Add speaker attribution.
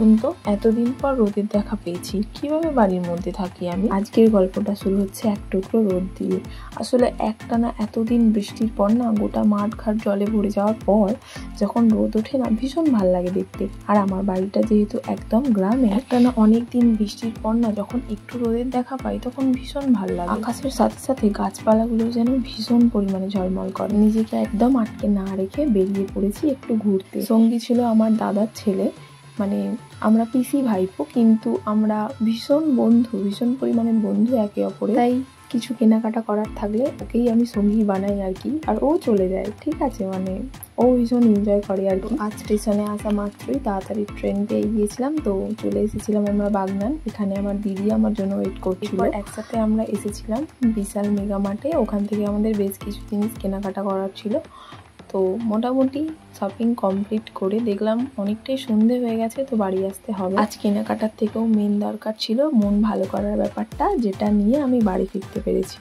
Speaker 1: বলুন তো, এতদিন পর রোদের দেখা পেয়েছি, কিভাবে বাড়ির মধ্যে থাকি আমি। আজকের গল্পটা শুরু হচ্ছে এক টুকরো রোদ দিয়ে। আসলে একটানা এতদিন বৃষ্টির পর না, গোটা মাঠ ঘাট জলে ভরে যাওয়ার পর যখন রোদ ওঠে না, ভীষণ ভাল লাগে দেখতে। আর আমার বাড়িটা যেহেতু একদম গ্রামে, একটানা অনেকদিন বৃষ্টির পর না যখন একটু রোদের দেখা পাই, তখন ভীষণ ভাল লাগে। আকাশের সাথে সাথে গাছপালাগুলো যেন ভীষণ পরিমাণে ঝলমল করে। নিজেকে একদম আটকে না রেখে বেরিয়ে পড়েছি একটু ঘুরতে। সঙ্গী ছিল আমার দাদার ছেলে, মানে আমরা পিসি ভাইপো, কিন্তু আমরা ভীষণ পরিমাণে বন্ধু একে অপরে। তাই কিছু কেনাকাটা করার থাকলে ওকেই আমি সঙ্গী বানাই আর কি, আর ও চলে যায়। ঠিক আছে, মানে ও ভীষণ এনজয় করে আর কি। আজ স্টেশনে আসা মাত্রই তাড়াতাড়ি ট্রেন পেয়ে গিয়েছিলাম, তো চলে এসেছিলাম আমরা বাগনান। এখানে আমার দিদি আমার জন্য ওয়েট করছিল। একসাথে আমরা এসেছিলাম বিশাল মেগা মার্টে। ওখান থেকে আমাদের বেশ কিছু জিনিস কেনাকাটা করার ছিল। তো মোটামুটি শপিং কমপ্লিট করে দেখলাম অনেকটাই সন্ধে হয়ে গেছে, তো বাড়ি আসতে হবে। আজ কেনাকাটার থেকেও মেন দরকার ছিল মন ভালো করার ব্যাপারটা, যেটা নিয়ে আমি বাড়ি ফিরতে পেরেছি।